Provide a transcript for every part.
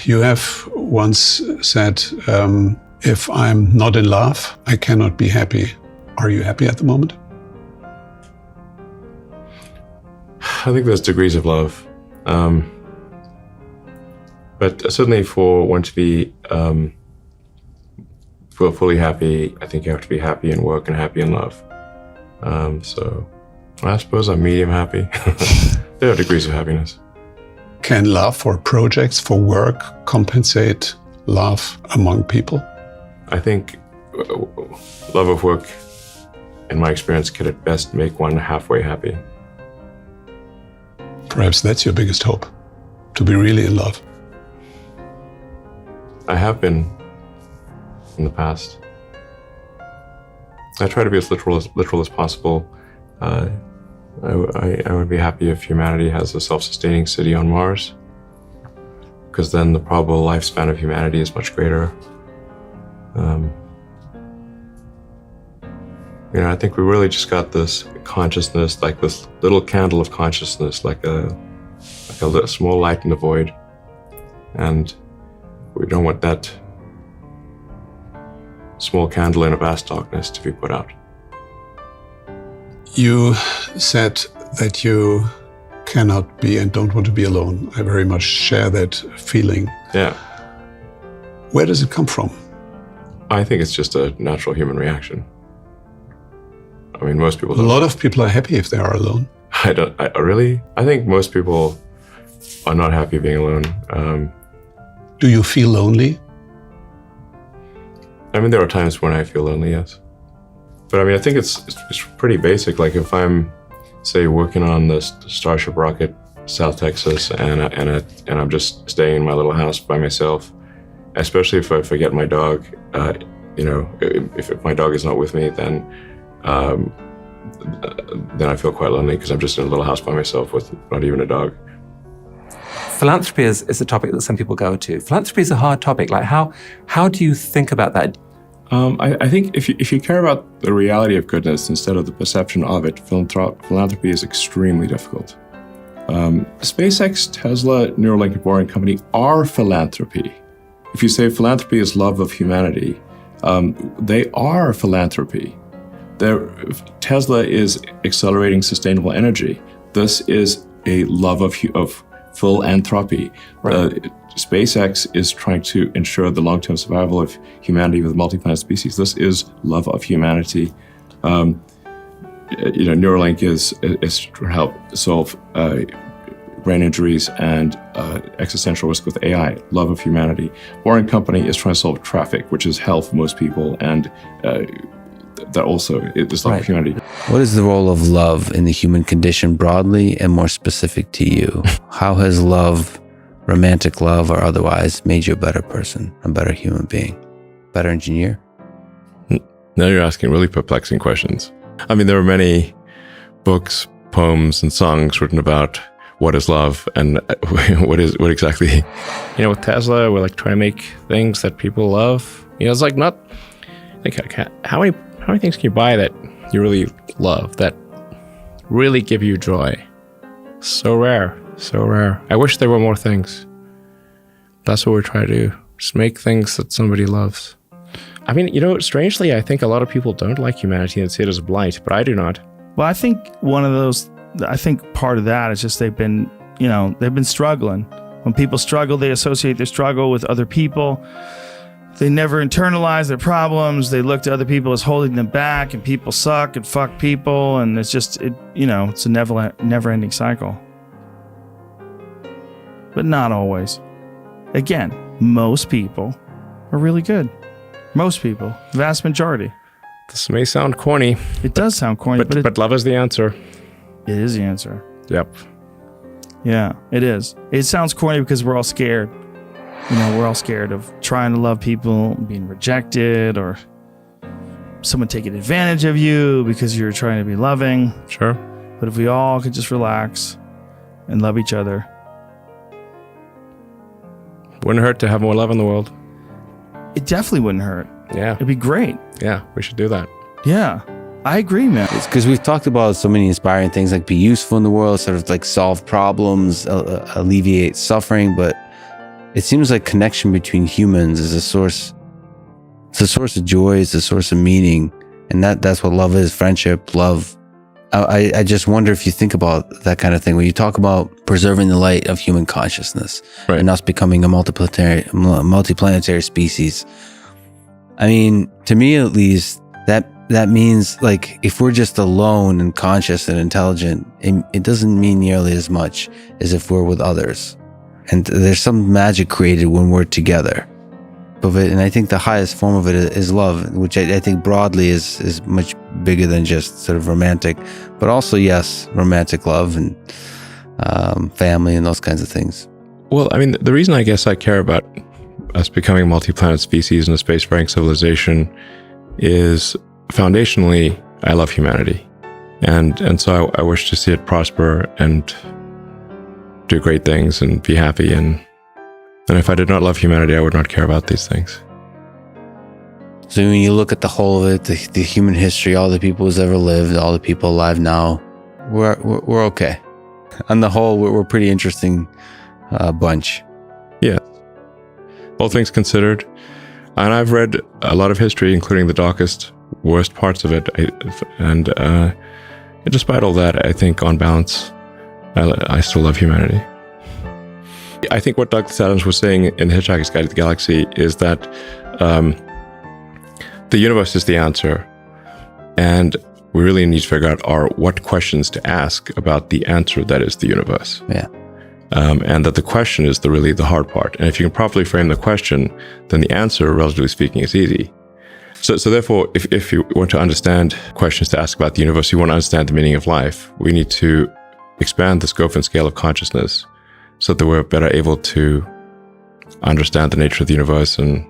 You have once said, if I'm not in love, I cannot be happy. Are you happy at the moment? I think there's degrees of love. But certainly for one to be fully happy, I think you have to be happy in work and happy in love. So I suppose I'm medium happy. There are degrees of happiness. Can love for projects, for work, compensate love among people? I think love of work, in my experience, can at best make one halfway happy. Perhaps that's your biggest hope, to be really in love. I have been in the past. I try to be as literal as possible. I would be happy if humanity has a self-sustaining city on Mars, because then the probable lifespan of humanity is much greater. I think we really just got this consciousness, like this little candle of consciousness, like a small light in the void, and we don't want that small candle in a vast darkness to be put out. You said that you cannot be and don't want to be alone. I very much share that feeling. Yeah. Where does it come from? I think it's just a natural human reaction. I mean, most people don't. A lot of people are happy if they are alone. Really? I think most people are not happy being alone. Do you feel lonely? I mean, there are times when I feel lonely, yes. But I mean, I think it's pretty basic. Like if I'm, say, working on the Starship rocket, South Texas, and I'm just staying in my little house by myself, especially if I forget my dog, if my dog is not with me, then I feel quite lonely because I'm just in a little house by myself with not even a dog. Philanthropy is a topic that some people go to. Philanthropy is a hard topic. Like how do you think about that? I think if you care about the reality of goodness instead of the perception of it, philanthropy is extremely difficult. SpaceX, Tesla, Neuralink, and Boring Company are philanthropy. If you say philanthropy is love of humanity, they are philanthropy. Tesla is accelerating sustainable energy. This is a love of philanthropy. Right. SpaceX is trying to ensure the long-term survival of humanity with multi-planet species. This is love of humanity. Neuralink is to help solve brain injuries and existential risk with AI, love of humanity. Boring Company is trying to solve traffic, which is health for most people, and that also is love of humanity. What is the role of love in the human condition broadly and more specific to you? How has love, romantic love or otherwise, made you a better person, a better human being, better engineer? Now you're asking really perplexing questions. I mean, there are many books, poems, and songs written about what is love and what exactly. With Tesla, we're like trying to make things that people love. It's like not like how many things can you buy that you really love, that really give you joy? So rare, so rare. I wish there were more things. That's what we're trying to do. Just make things that somebody loves. I mean, strangely, I think a lot of people don't like humanity and see it as blight, but I do not. Well, I think part of that is just they've been struggling. When people struggle, they associate their struggle with other people. They never internalize their problems. They look to other people as holding them back, and people suck and fuck people, and it's just, it's a never-ending cycle. But not always. Again, most people are really good. Most people, vast majority. This may sound corny. It does sound corny, but love is the answer. It is the answer. Yep. Yeah, it is. It sounds corny because we're all scared. We're all scared of trying to love people, being rejected, or someone taking advantage of you because you're trying to be loving. Sure. But if we all could just relax and love each other. Wouldn't hurt to have more love in the world. It definitely wouldn't hurt. Yeah. It'd be great. Yeah, we should do that. Yeah, I agree, man. It's because we've talked about so many inspiring things, like be useful in the world, sort of like solve problems, alleviate suffering, but it seems like connection between humans is a source. It's a source of joy. It's a source of meaning, and that's what love is. Friendship, love. I just wonder if you think about that kind of thing when you talk about preserving the light of human consciousness, right, and us becoming a multiplanetary species. I mean, to me at least, that means like if we're just alone and conscious and intelligent, it doesn't mean nearly as much as if we're with others. And there's some magic created when we're together. And I think the highest form of it is love, which I think broadly is much bigger than just sort of romantic, but also, yes, romantic love and family and those kinds of things. Well, I mean, the reason I guess I care about us becoming a multi-planet species and a spacefaring civilization is foundationally, I love humanity. And so I wish to see it prosper and do great things and be happy. And if I did not love humanity, I would not care about these things. So when you look at the whole of it, the human history, all the people who's ever lived, all the people alive now, we're okay. On the whole, we're a pretty interesting bunch. Yeah. All things considered. And I've read a lot of history, including the darkest, worst parts of it. And despite all that, I think on balance, I still love humanity. I think what Douglas Adams was saying in Hitchhiker's Guide to the Galaxy is that the universe is the answer, and we really need to figure out what questions to ask about the answer that is the universe. Yeah. And that the question is really the hard part. And if you can properly frame the question, then the answer, relatively speaking, is easy. So therefore, if you want to understand questions to ask about the universe, you want to understand the meaning of life, we need to expand the scope and scale of consciousness so that we're better able to understand the nature of the universe and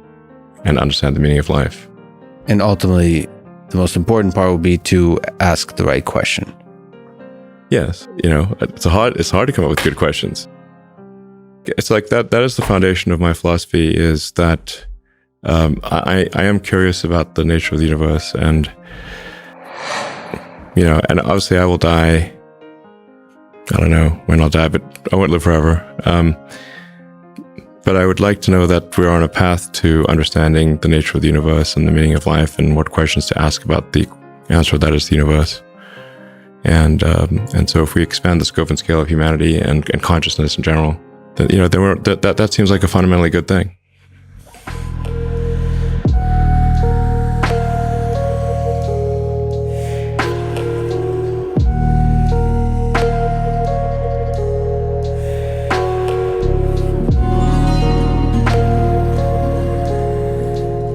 understand the meaning of life. And ultimately, the most important part would be to ask the right question. Yes, it's hard to come up with good questions. It's like that is the foundation of my philosophy, is that I am curious about the nature of the universe, and and obviously I will die. I don't know when I'll die, but I won't live forever. But I would like to know that we're on a path to understanding the nature of the universe and the meaning of life, and what questions to ask about the answer that is the universe. And so if we expand the scope and scale of humanity and consciousness in general, then that seems like a fundamentally good thing.